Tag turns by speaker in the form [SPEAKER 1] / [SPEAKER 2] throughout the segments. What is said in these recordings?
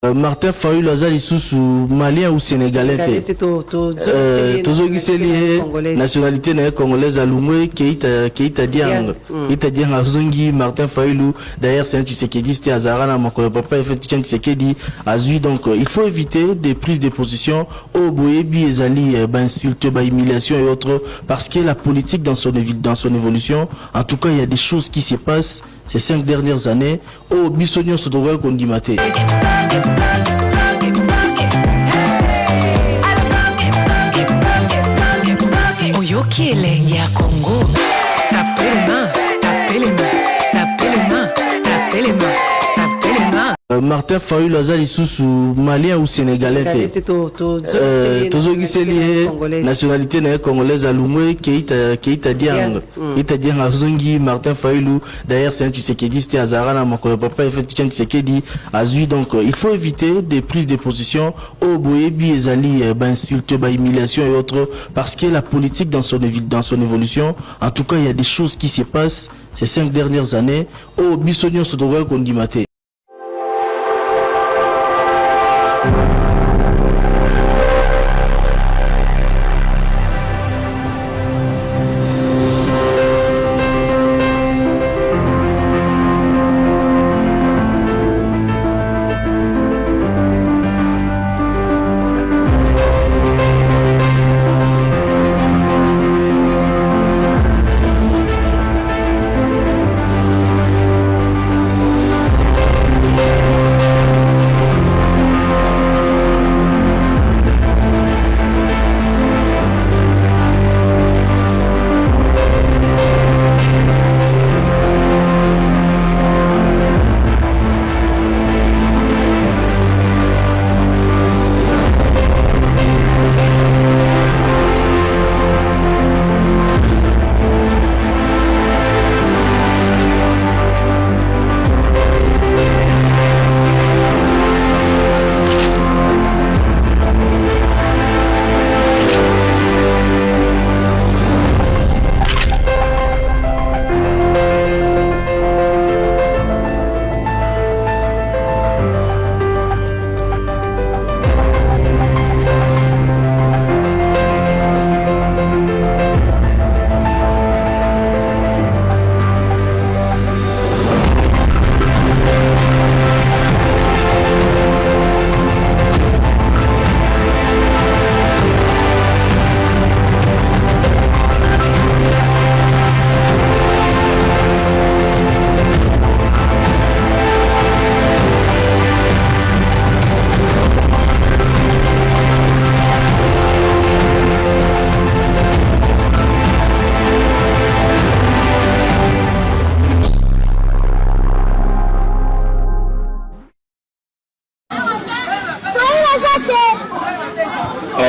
[SPEAKER 1] Martin Fayulu azali sous malien ou sénégalais nationalité congolaise alumwe Keita Diang azongi Martin Fayulu d'ailleurs c'est un Tshisekedi azarana makolo papa fait Tshisekedi azui donc il faut éviter des prises de position au boyebi ezali insulte humiliation et autres parce que la politique dans son évolution en tout cas il y a des choses qui se passent ces 5 dernières années au bisogno sotoga kondimate.
[SPEAKER 2] Oyoki elenge ya Congo tapelema
[SPEAKER 1] Martin Fayulu azali sous malien ou sénégalais nationalité congolaise alumwe Keita Diang azongi Martin Fayulu d'ailleurs c'est un Tshisekedi azarana makolo papa fait Tshisekedi azui donc il faut éviter des prises de position au boyebi ezali insulte humiliation et autres parce que la politique dans son évolution en tout cas il y a des choses qui se passent ces 5 dernières années au bisogno sotoga kondimate.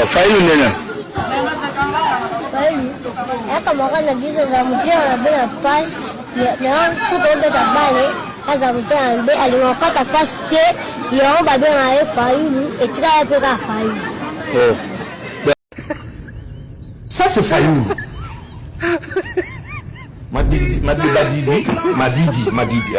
[SPEAKER 3] Fayulu nena.
[SPEAKER 4] Fayulu. Aka makana bisa za mutia bila pass. Na suto beta bale. Kaza mutia mbe aliwakata pass te. Yaomba bena ya Fayulu. Etika ya peka Fayulu.
[SPEAKER 3] Oh. Ça c'est Fayulu. Madidi. Fayulu Madidi.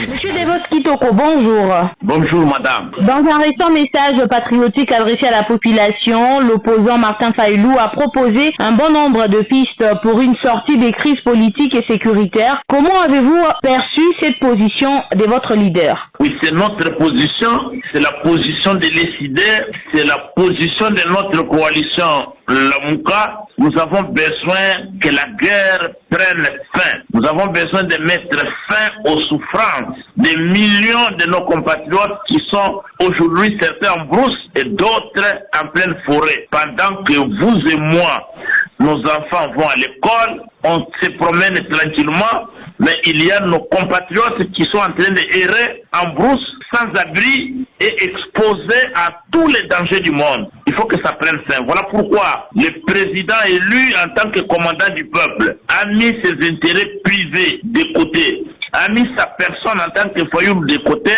[SPEAKER 5] Monsieur Devos Kitoko, bonjour.
[SPEAKER 6] Bonjour madame.
[SPEAKER 5] Dans un récent message patriotique adressé à la population, l'opposant Martin Fayulu a proposé un bon nombre de pistes pour une sortie des crises politiques et sécuritaires. Comment avez-vous perçu cette position de votre leader?
[SPEAKER 6] Oui, c'est notre position, c'est la position de l'ESIDER, c'est la position de notre coalition Lamuka. Nous avons besoin que la guerre prenne fin. Nous avons besoin de mettre fin aux souffrances des millions de nos compatriotes qui sont aujourd'hui certains en brousse et d'autres en pleine forêt. Pendant que vous et moi, nos enfants vont à l'école, on se promène tranquillement, mais il y a nos compatriotes qui sont en train d'errer en brousse, sans abri et exposés à tous les dangers du monde. Il faut que ça prenne fin. Voilà pourquoi le président élu en tant que commandant du peuple a mis ses intérêts privés de côté, a mis sa personne en tant que Fayulu de côté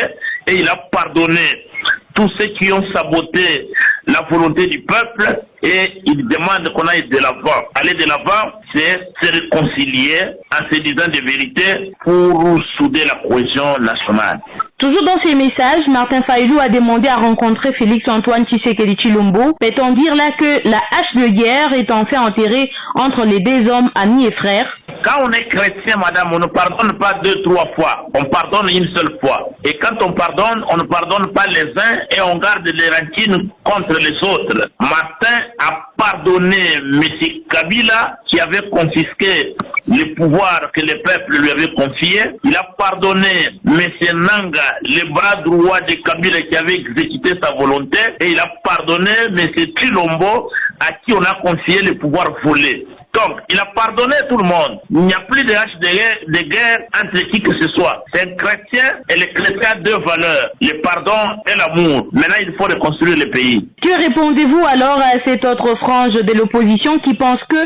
[SPEAKER 6] et il a pardonné tous ceux qui ont saboté la volonté du peuple et ils demandent qu'on aille de l'avant. Aller de l'avant, c'est se réconcilier en se disant des vérités pour souder la cohésion nationale.
[SPEAKER 5] Toujours dans ses messages, Martin Fayulu a demandé à rencontrer Félix-Antoine Tshisekedi Tshilombo. Peut-on dire là que la hache de guerre est enfin enterrée entre les deux hommes amis et frères?
[SPEAKER 6] Quand on est chrétien, madame, on ne pardonne pas 2-3 fois. On pardonne une seule fois. Et quand on ne pardonne pas les uns et on garde les rancines contre les autres. Martin a pardonné M. Kabila qui avait confisqué le pouvoir que le peuple lui avait confié. Il a pardonné M. Nanga, le bras droit de Kabila qui avait exécuté sa volonté. Et il a pardonné M. Tshilombo à qui on a confié le pouvoir volé. Donc, il a pardonné tout le monde. Il n'y a plus de hache de guerre entre qui que ce soit. C'est un chrétien et le chrétien a deux valeurs, le pardon et l'amour. Maintenant, il faut reconstruire le pays.
[SPEAKER 5] Que répondez-vous alors à cette autre frange de l'opposition qui pense que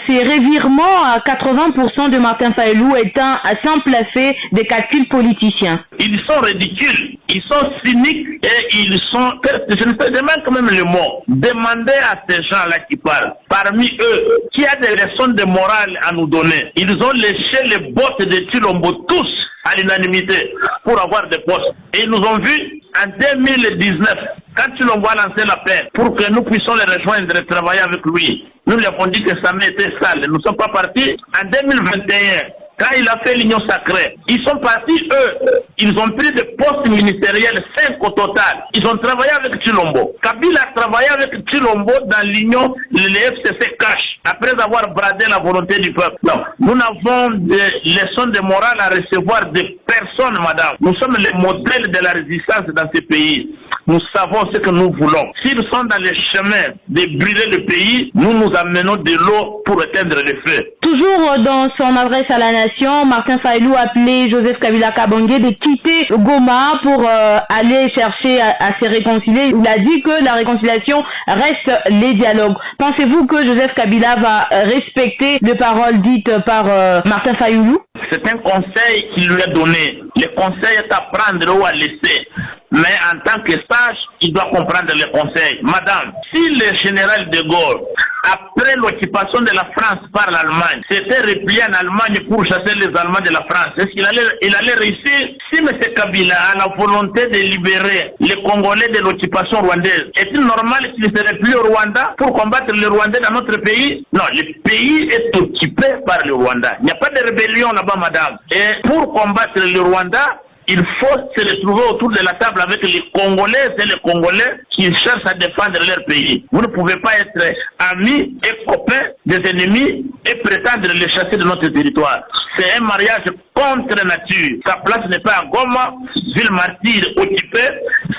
[SPEAKER 5] ces revirements à 80% de Martin Fayulu est un simple fait des calculs politiciens?
[SPEAKER 6] Ils sont ridicules, ils sont cyniques et ils sont... Je ne sais même quand même le mot. Demandez à ces gens-là qui parlent, parmi eux, qui a des leçons de morale à nous donner. Ils ont léché les bottes de Tshilombo tous à l'unanimité pour avoir des postes. Et ils nous ont vus en 2019, quand Tshilombo a lancé l'appel pour que nous puissions les rejoindre et travailler avec lui. Nous lui avons dit que ça m'était sale. Nous ne sommes pas partis en 2021. Quand il a fait l'union sacrée, ils sont partis, eux, ils ont pris des postes ministériels, 5 au total. Ils ont travaillé avec Tshilombo. Kabila a travaillé avec Tshilombo dans l'union, le FCC cash, après avoir bradé la volonté du peuple. Non, nous n'avons des leçons de morale à recevoir de personne, madame. Nous sommes les modèles de la résistance dans ce pays. Nous savons ce que nous voulons. S'ils sont dans les chemins de brûler le pays, nous nous amenons de l'eau pour éteindre le feu.
[SPEAKER 5] Toujours dans son adresse à la nation, Martin Fayulu a appelé Joseph Kabila Kabange de quitter Goma pour aller chercher à se réconcilier. Il a dit que la réconciliation reste les dialogues. Pensez-vous que Joseph Kabila va respecter les paroles dites par Martin Fayulu?
[SPEAKER 6] C'est un conseil qu'il lui a donné. Le conseil est à prendre ou à laisser. Mais en tant que sage, il doit comprendre les conseils. Madame, si le général de Gaulle, après l'occupation de la France par l'Allemagne, s'était replié en Allemagne pour chasser les Allemands de la France, est-ce qu'il allait réussir? Si M. Kabila a la volonté de libérer les Congolais de l'occupation rwandaise, est-il normal qu'il se replie au Rwanda pour combattre les Rwandais dans notre pays? Non, le pays est occupé par le Rwanda. Il n'y a pas de rébellion là-bas, madame. Et pour combattre le Rwanda, il faut se retrouver autour de la table avec les Congolais et les Congolais qui cherchent à défendre leur pays. Vous ne pouvez pas être amis et copains des ennemis et prétendre les chasser de notre territoire. C'est un mariage contre nature. Sa place n'est pas à Goma, ville martyre occupée.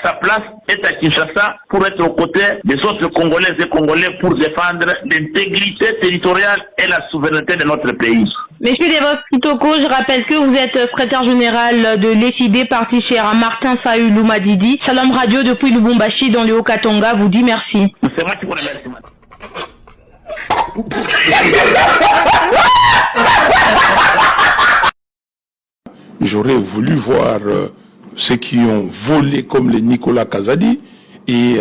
[SPEAKER 6] Sa place est à Kinshasa pour être aux côtés des autres Congolais et Congolais pour défendre l'intégrité territoriale et la souveraineté de notre pays.
[SPEAKER 5] Monsieur Devos Kitoko, je rappelle que vous êtes secrétaire général de l'ECD, parti cher à Martin Fayulu Madidi. Salam Radio depuis Lubumbashi dans le Haut-Katanga vous dit merci.
[SPEAKER 6] C'est moi qui vous remercie, madame.
[SPEAKER 7] J'aurais voulu voir ceux qui ont volé comme les Nicolas Kazadi et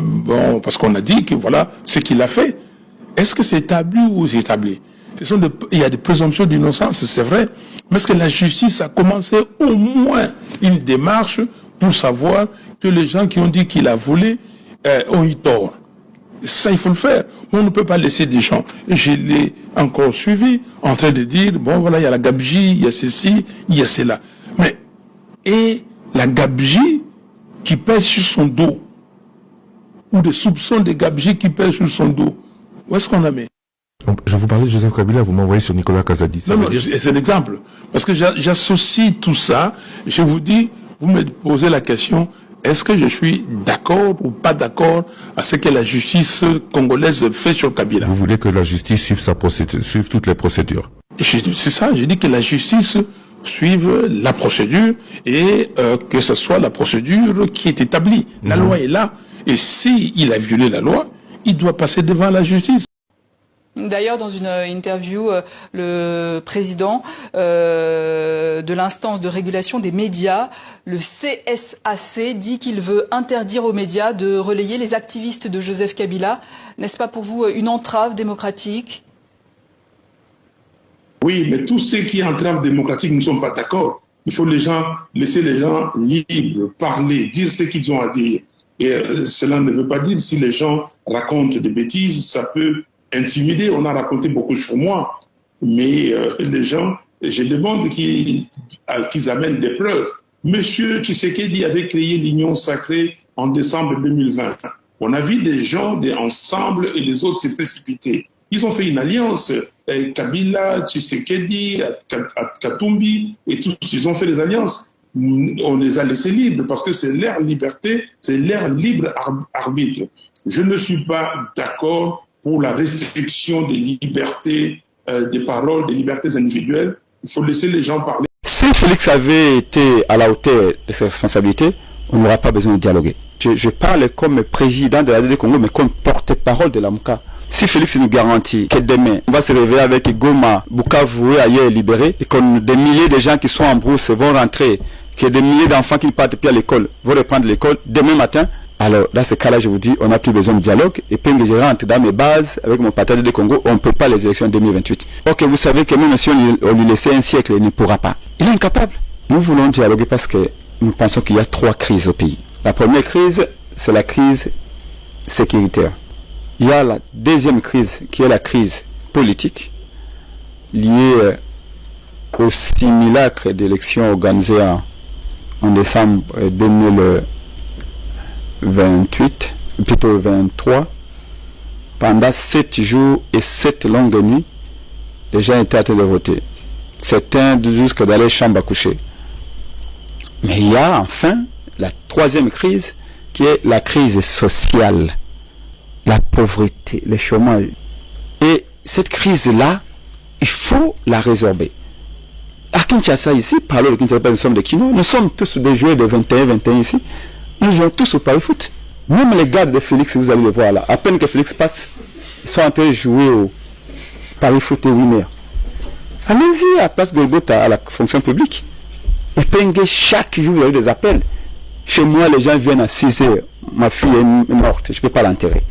[SPEAKER 7] bon, parce qu'on a dit que voilà ce qu'il a fait. Est-ce que c'est établi ou c'est établi? Il y a des présomptions d'innocence, c'est vrai, mais est-ce que la justice a commencé au moins une démarche pour savoir que les gens qui ont dit qu'il a volé ont eu tort? Ça, il faut le faire. On ne peut pas laisser des gens. Je l'ai encore suivi en train de dire, bon voilà, il y a la gabegie, il y a ceci, il y a cela. Mais, et la gabegie qui pèse sur son dos, ou des soupçons de gabegie qui pèsent sur son dos, où est-ce qu'on la met?
[SPEAKER 8] Je vous parlais de Joseph Kabila, vous m'envoyez sur Nicolas Kazadi.
[SPEAKER 7] Non, c'est l'exemple. Parce que j'associe tout ça, je vous dis, vous me posez la question, est-ce que je suis d'accord ou pas d'accord à ce que la justice congolaise fait sur Kabila?
[SPEAKER 8] Vous voulez que la justice suive sa procédure, suive toutes les procédures? C'est ça, j'ai dit que la justice suive la procédure et que ce soit la procédure qui est établie. La loi est là. Et s'il a violé la loi, il doit passer devant la justice.
[SPEAKER 9] D'ailleurs, dans une interview, le président de l'instance de régulation des médias, le CSAC, dit qu'il veut interdire aux médias de relayer les activistes de Joseph Kabila. N'est-ce pas pour vous une entrave démocratique?
[SPEAKER 7] Oui, mais tous ceux qui entravent démocratique ne sont pas d'accord. Il faut laisser les gens libres, parler, dire ce qu'ils ont à dire. Et cela ne veut pas dire si les gens racontent des bêtises, ça peut intimider. On a raconté beaucoup sur moi, mais les gens, je demande qu'ils amènent des preuves. Monsieur Tshisekedi avait créé l'Union sacrée en décembre 2020. On a vu des gens ensemble et les autres s'est précipités. Ils ont fait une alliance, Kabila, Tshisekedi, Katumbi, et tous, ils ont fait des alliances. On les a laissés libres parce que c'est leur liberté, c'est leur libre arbitre. Je ne suis pas d'accord pour la restriction des libertés des paroles, des libertés individuelles. Il faut laisser les gens parler.
[SPEAKER 10] Si Félix avait été à la hauteur de ses responsabilités, on n'aura pas besoin de dialoguer. Je parle comme président de la DD Congo, mais comme porte-parole de la MOUCA. Si Félix nous garantit que demain, on va se réveiller avec Goma, Bukavu et ailleurs libérés, et que des milliers de gens qui sont en brousse vont rentrer, que des milliers d'enfants qui ne partent plus à l'école vont reprendre l'école demain matin, alors dans ce cas-là, je vous dis, on n'a plus besoin de dialogue. Et puis je rentre dans mes bases avec mon partenaire de Congo, on ne peut pas les élections 2028. Ok, vous savez que même si on lui laissait un siècle, il ne pourra pas. Il est incapable. Nous voulons dialoguer parce que nous pensons qu'il y a 3 crises au pays. La première crise, c'est la crise sécuritaire. Il y a la deuxième crise, qui est la crise politique, liée au simulacre d'élections organisées en décembre 2028, plutôt 23. Pendant 7 jours et 7 longues nuits, les gens étaient en train de voter. Certains jusqu'à dans les chambres à coucher. Mais il y a enfin la troisième crise, qui est la crise sociale. La pauvreté, le chômage. Et cette crise-là, il faut la résorber. À Kinshasa, ici, parlons de Kinshasa, nous sommes des Kinois, nous sommes tous des joueurs de 21 ici. Nous jouons tous au pari-foot. Même les gars de Félix, vous allez le voir là. À peine que Félix passe, ils sont en train de jouer au pari-foot et winner. Allez-y à Place Golgotha, à la fonction publique. Et Pengue, chaque jour, il y a eu des appels. Chez moi, les gens viennent à 6 heures. Ma fille est morte, je ne peux pas l'enterrer.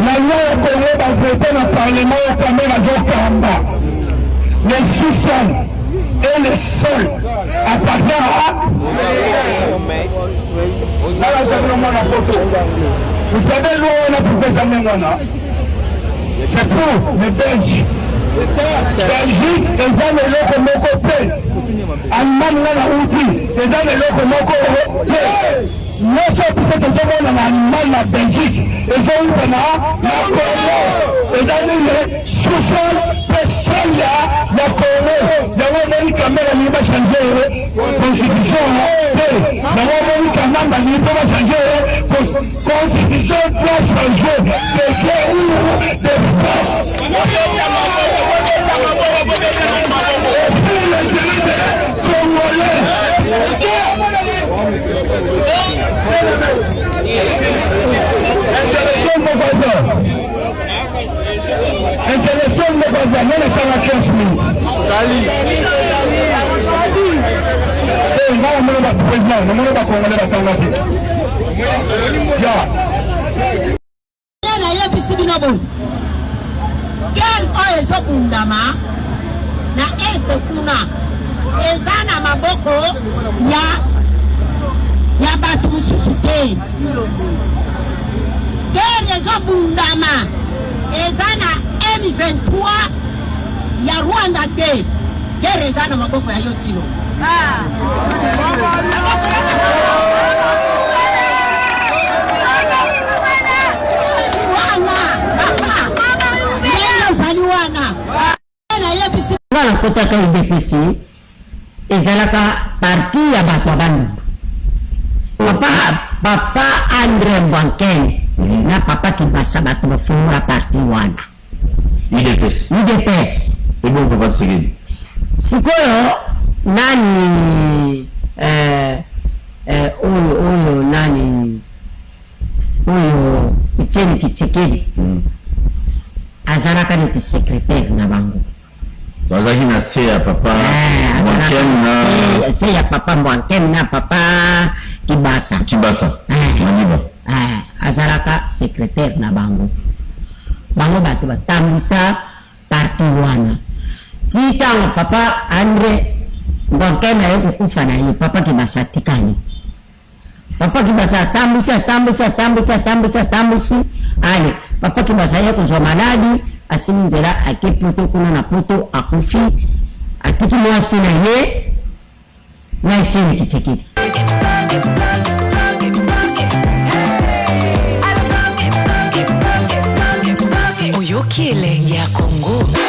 [SPEAKER 11] La loi au Congo va voter dans le Parlement au Congo va le sous-sol et le sol appartient à... Vous savez, nous, on a pour faire ça, c'est pour les Belges. Belgique, c'est ça le loco fait. Allemagne, là, la outil, c'est ça le loco fait. Non seulement c'est que tout le monde en Allemagne, la Belgique, et donc on a la Congo. Et dans le sous-sol, c'est celle-là, la Congo. Nous avons dit quand même qu'on va changer la constitution. Nous avons dit quand même qu'on va changer la constitution doit changer de guerre de force. Et puis les dirigeants congolais. Intellectuel de Gaza, non les 45 000. Salut. Et il va amener le président, le monde va congolais la Tangapi.
[SPEAKER 12] Quel est Kundama na est kuna ezana maboko ya batu mususu te. Quel est Kundama ezana M23 ya Rwanda te. Quel est ezana maboko ya Yotilo.
[SPEAKER 13] Voilà, kotaka IDPC, ezalaka parti ya bato ya bandumba papa André Mbwanken na papa Kibasa bato bafungula parti wana UDPS
[SPEAKER 3] ebo papa Tshisekedi
[SPEAKER 13] sikoyo nani oyo nani oyo Etienne Tshisekedi azalaka neti secrétaire na bango
[SPEAKER 3] wazaki na se ya papa Mbwanken na
[SPEAKER 13] se ya papa Mbwanken na papa Kibasa
[SPEAKER 3] Maniba
[SPEAKER 13] azalaka secrétaire na bango bato batambwisa parti wana ti ntango papa André Mbwanken aye kokufa na ye papa Kibasa atikali papa Kibasa atambwisi ale papa Kibasa ye kozwa maladi asimi nzela ake poto kuna na poto akufi atiki mwasi na ye na Etienne Tshisekedi
[SPEAKER 2] Oyoki elenge ya Congo.